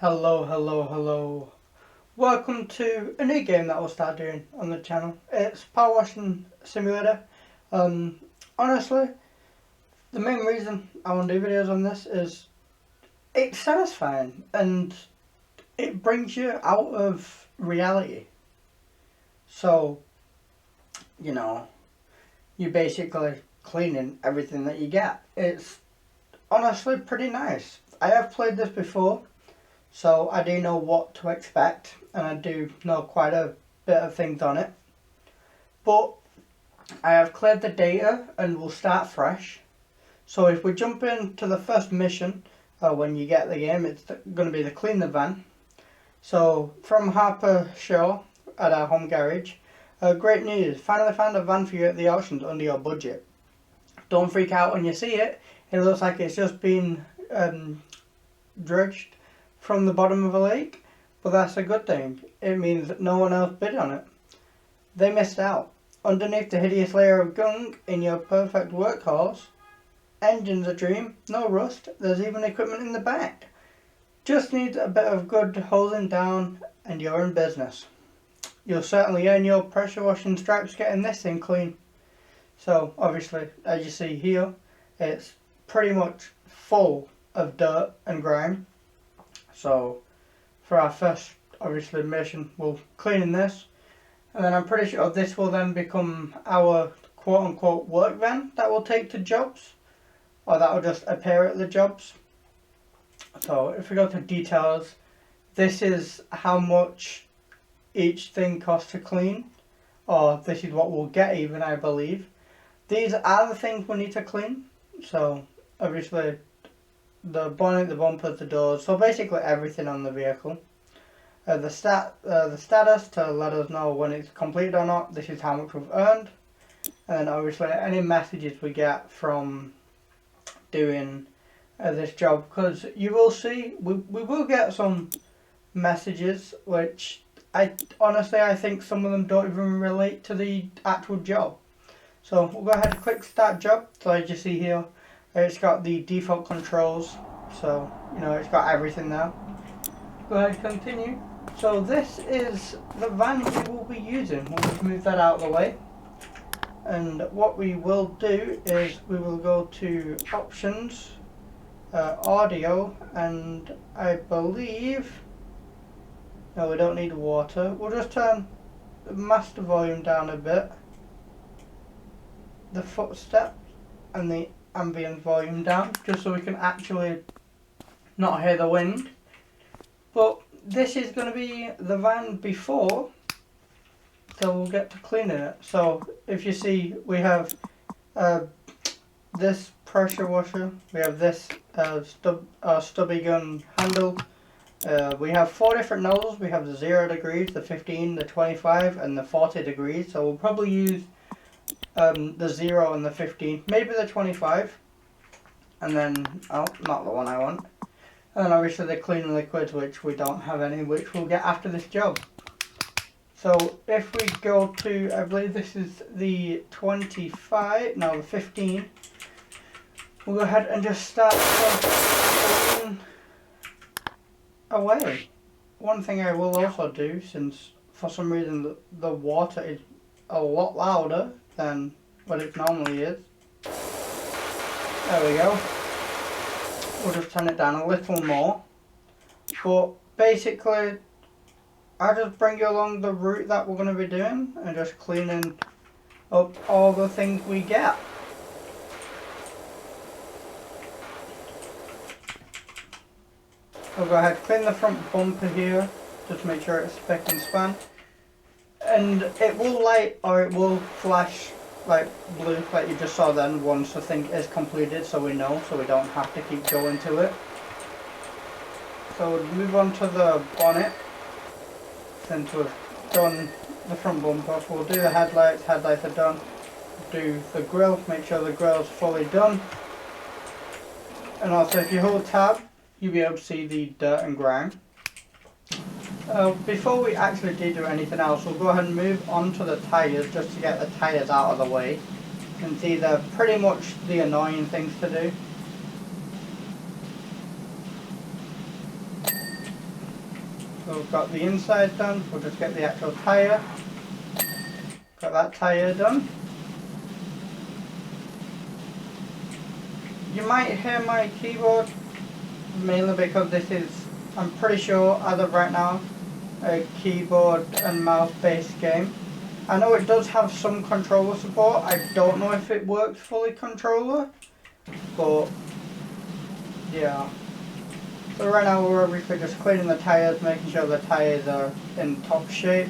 Hello, hello, hello. Welcome to a new game that we'll start doing on the channel. It's Power Washing Simulator. Honestly, the main reason I want to do videos on this is it's satisfying and it brings you out of reality. So, you know, you're basically cleaning everything that you get. It's honestly pretty nice. I have played this before. So I do know what to expect and I do know quite a bit of things on it. But I have cleared the data and we'll start fresh. So if we jump into the first mission, when you get the game, it's going to be the clean the van. So from Harper Shaw at our home garage, great news, finally found a van for you at the auctions under your budget. Don't freak out when you see it, it looks like it's just been dredged from the bottom of a lake, but that's a good thing. It means that no one else bid on it. They missed out. Underneath the hideous layer of gunk in your perfect workhorse, engine's a dream, no rust, there's even equipment in the back. Just needs a bit of good hosing down and you're in business. You'll certainly earn your pressure washing stripes getting this thing clean. So obviously, as you see here, it's pretty much full of dirt and grime. So for our first obviously mission we'll clean this, and then I'm pretty sure this will then become our quote unquote work van that we'll take to jobs, or that will just appear at the jobs. So if we go to details, this is how much each thing costs to clean, or this is what we'll get even, I believe. These are the things we need to clean. So obviously the bonnet, the bumpers, the doors, so basically everything on the vehicle. The status to let us know when it's completed or not. This is how much we've earned, and obviously any messages we get from doing this job, because you will see we will get some messages which I think some of them don't even relate to the actual job. So we'll go ahead and click start job. So as you see here, it's got the default controls, so it's got everything there. Go ahead and continue. So this is the van we will be using. We'll just move that out of the way. And what we will do is we will go to options, audio, and I believe, no, we don't need water. We'll just turn the master volume down a bit, the footsteps and the ambient volume down, just so we can actually not hear the wind. But this is going to be the van before, so we'll get to cleaning it. So if you see, we have this pressure washer, we have this stubby gun handle, we have 4 different nozzles. We have the 0 degrees, the 15, the 25 and the 40 degrees, so we'll probably use the 0 and the 15, maybe the 25, and then, oh, not the one I want. And then obviously the cleaning liquids, which we don't have any, which we'll get after this job. So if we go to, I believe this is the 25, no, the 15, we'll go ahead and just start cleaning away. One thing I will also do, since for some reason the water is a lot louder than what it normally is. There we go. We'll just turn it down a little more. But basically, I'll just bring you along the route that we're going to be doing and just cleaning up all the things we get. We'll go ahead, clean the front bumper here, just make sure it's spick and span. And it will light, or it will flash like blue, like you just saw then, once the thing is completed, so we know, so we don't have to keep going to it. So we'll move on to the bonnet. Since we've done the front bumper, we'll do the headlights. Headlights are done. Do the grille, make sure the grille's fully done. And also if you hold tab, you'll be able to see the dirt and grime. Before we actually do anything else, we'll go ahead and move on to the tyres, just to get the tyres out of the way. You can see they're pretty much the annoying things to do. We've got the inside done, we'll just get the actual tyre. Got that tyre done. You might hear my keyboard, mainly because this is, I'm pretty sure as of right now, a keyboard and mouse based game. I know it does have some controller support, I don't know if it works fully controller, but yeah. So right now we're obviously just cleaning the tyres, making sure the tyres are in top shape.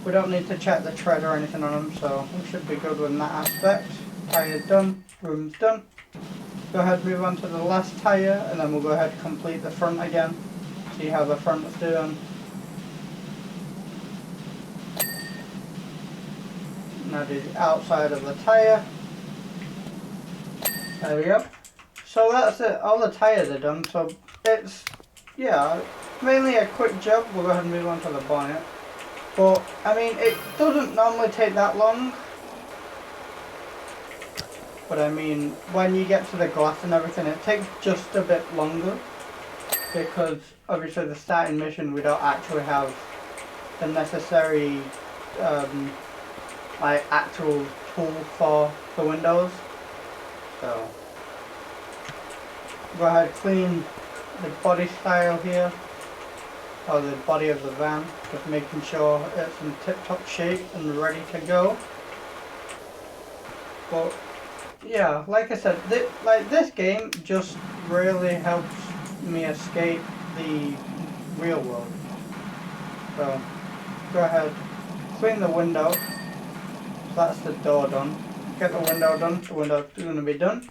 We don't need to check the tread or anything on them, so we should be good with that aspect. Tyres done, room's done. Go ahead and move on to the last tyre, and then we'll go ahead and complete the front again. See how the front's doing. Now do the outside of the tyre. There we go. So that's it, all the tyres are done, so it's, yeah, mainly a quick job. We'll go ahead and move on to the bonnet. But, I mean, it doesn't normally take that long. But I mean, when you get to the glass and everything, it takes just a bit longer. Because, obviously, the starting mission, we don't actually have the necessary, like, actual tool for the windows. So go ahead, clean the body style here, or the body of the van, just making sure it's in tip-top shape and ready to go. But yeah, like I said, this game just really helps me escape the real world. So go ahead, clean the window. So that's the door done. Get the window done, the window's going to be done.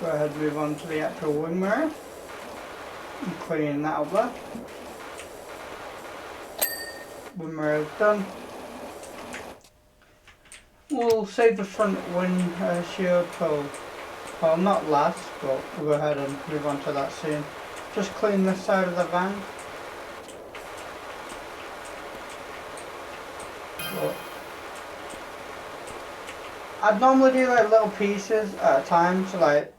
Go ahead and move on to the actual wing mirror. And clean that up there. Wing mirror is done. We'll save the front wind shield till, well, not last, but we'll go ahead and move on to that soon. Just clean this side of the van. But I'd normally do like little pieces at a time, so like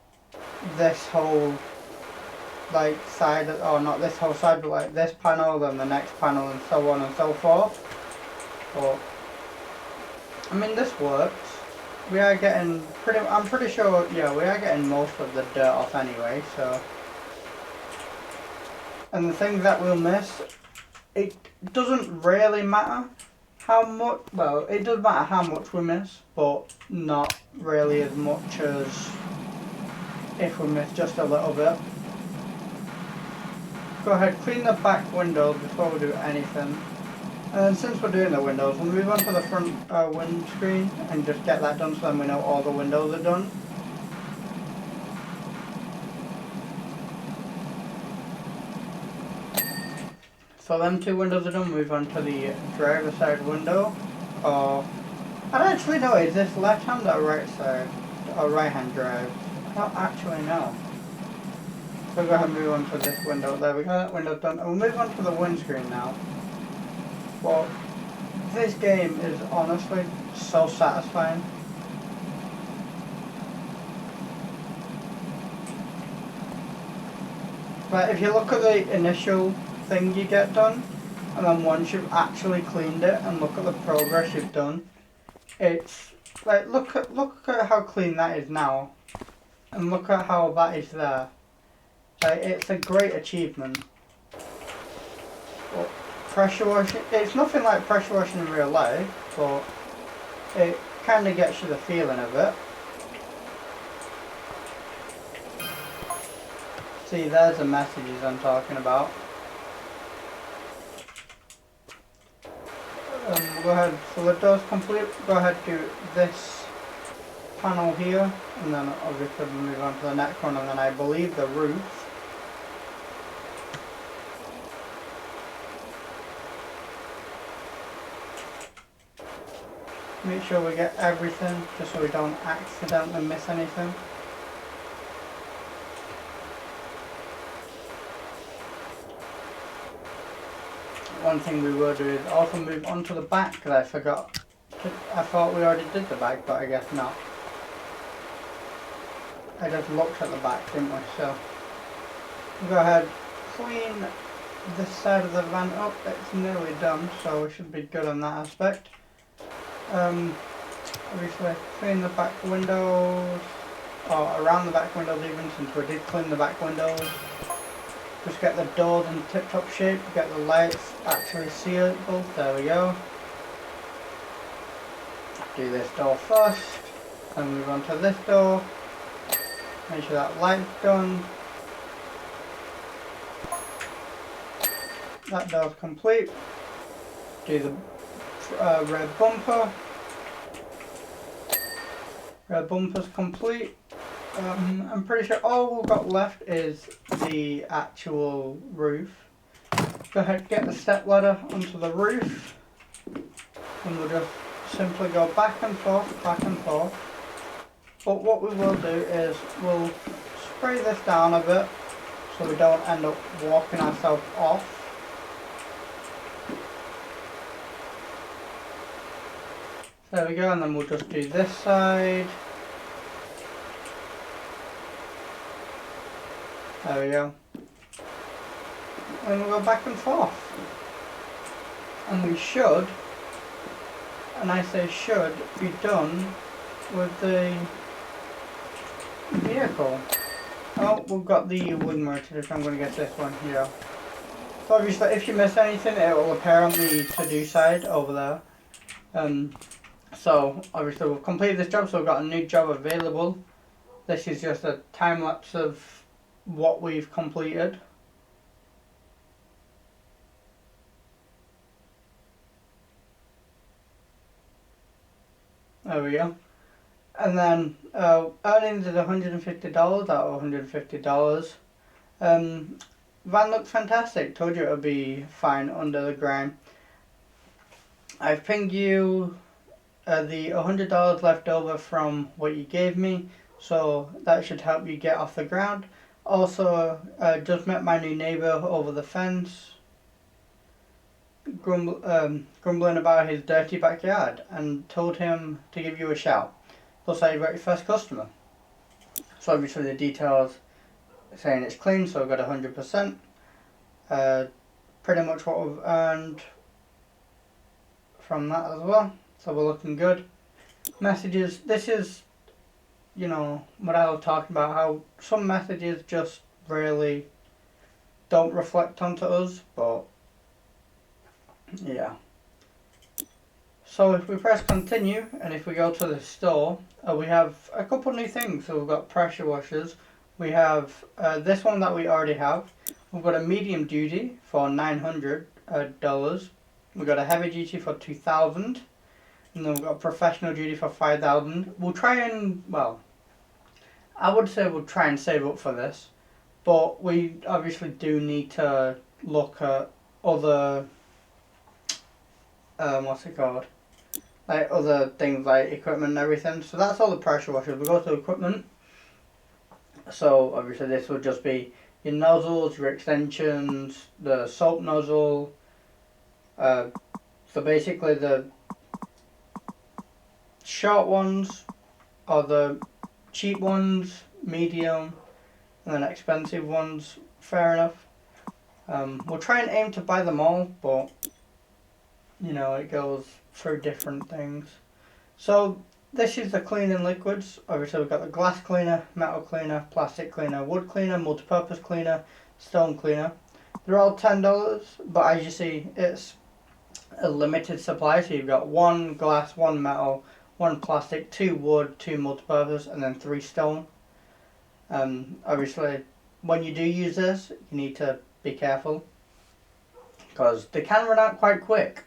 this whole like side, or not this whole side, but like this panel, then the next panel, and so on and so forth. But I mean, this works. We are getting I'm pretty sure, yeah, we are getting most of the dirt off anyway, so. And the things that we'll miss, it doesn't really matter how much, well, it does matter how much we miss, but not really as much as if we miss just a little bit. Go ahead, clean the back windows before we do anything. And since we're doing the windows, we'll move on to the front windscreen and just get that done so then we know all the windows are done. So them two windows are done, move on to the driver's side window. I don't actually know, is this left hand or right side? Or right hand drive? I don't actually know. So go ahead and move on to this window. There we go, that window's done. And we'll move on to the windscreen now. Well, this game is honestly so satisfying. But if you look at the initial thing you get done, and then once you've actually cleaned it and look at the progress you've done, it's like look at how clean that is now, and look at how that is there. Like, it's a great achievement. But pressure washing, it's nothing like pressure washing in real life, but it kind of gets you the feeling of it. See, there's the messages I'm talking about. We'll go ahead, so the door's complete, go ahead do this panel here, and then obviously we'll move on to the next one, and then I believe the roof. Make sure we get everything, just so we don't accidentally miss anything. One thing we will do is also move on to the back, because I forgot. I thought we already did the back, but I guess not. I just looked at the back, didn't we? So we'll go ahead, clean this side of the van up. It's nearly done, so we should be good on that aspect. Obviously clean the back windows, or around the back windows even, since we did clean the back windows. Just get the doors in tip-top shape, get the lights actually seeable. There we go. Do this door first, then move on to this door. Make sure that light's done. That door's complete. Do the rear bumper. Rear bumper's complete. I'm pretty sure all we've got left is the actual roof. Go ahead, get the step ladder onto the roof, and we'll just simply go back and forth, back and forth. But what we will do is we'll spray this down a bit so we don't end up walking ourselves off. There we go, and then we'll just do this side. There we go. And we'll go back and forth. And we should, and I say should, be done with the vehicle. Oh, we've got the wing motor, so I'm going to get this one here. So obviously if you miss anything, it will appear on the to-do side over there. So obviously we've completed this job, so we've got a new job available. This is just a time lapse of what we've completed. There we go. And then earnings is $150 out of $150. Van looks fantastic. Told you it would be fine under the ground. I've pinged you the $100 left over from what you gave me, so that should help you get off the ground. Also, just met my new neighbour over the fence, grumbling about his dirty backyard, and told him to give you a shout. Plus, I got your first customer. So obviously the details saying it's clean, so I've got 100%. Pretty much what we've earned from that as well. So we're looking good. Messages. This is, you know, what I was talking about, how some messages just really don't reflect onto us, but yeah. So if we press continue, and if we go to the store, we have a couple new things. So we've got pressure washers. We have this one that we already have. We've got a medium duty for $900. We've got a heavy duty for $2,000. And then we've got a professional duty for $5,000. We'll try and, well, I would say we'll try and save up for this, but we obviously do need to look at other, what's it called? Like other things like equipment and everything. So that's all the pressure washers. We go to equipment. So obviously this would just be your nozzles, your extensions, the soap nozzle. So basically the short ones are the cheap ones, medium, and then expensive ones. Fair enough. We'll try and aim to buy them all, but you know, it goes through different things. So this is the cleaning liquids. Obviously we've got the glass cleaner, metal cleaner, plastic cleaner, wood cleaner, multi-purpose cleaner, stone cleaner. They're all $10, but as you see, it's a limited supply. So you've got 1 glass, 1 metal, 1 plastic, 2 wood, 2 multi-purpose, and then 3 stone. Obviously when you do use this, you need to be careful, because they can run out quite quick.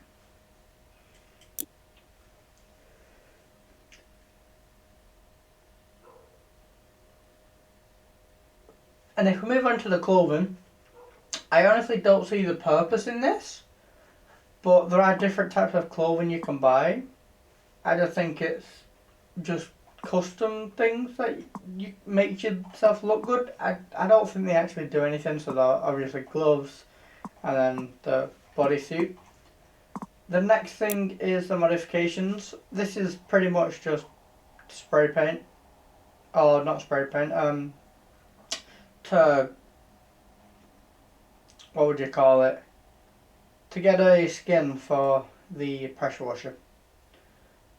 And if we move on to the clothing, I honestly don't see the purpose in this, but there are different types of clothing you can buy. I just think it's just custom things that you make yourself look good. I don't think they actually do anything. So they're obviously gloves, and then the bodysuit. The next thing is the modifications. This is pretty much just spray paint, or not spray paint, to what would you call it, to get a skin for the pressure washer.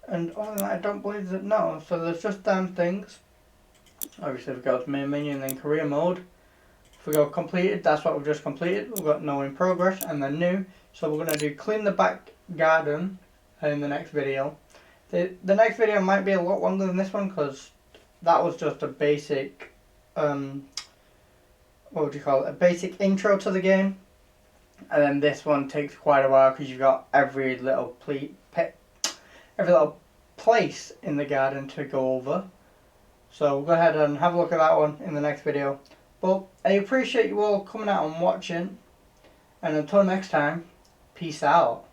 And other than that, I don't believe that, no. So there's just damn things. Obviously, we go to main menu and then career mode. If we go completed, that's what we've just completed. We've got no in progress and then new. So we're going to do clean the back garden in the next video. The next video might be a lot longer than this one because that was just a basic, what would you call it, a basic intro to the game. And then this one takes quite a while because you've got every little place in the garden to go over. So go ahead and have a look at that one in the next video. But I appreciate you all coming out and watching. And until next time, peace out.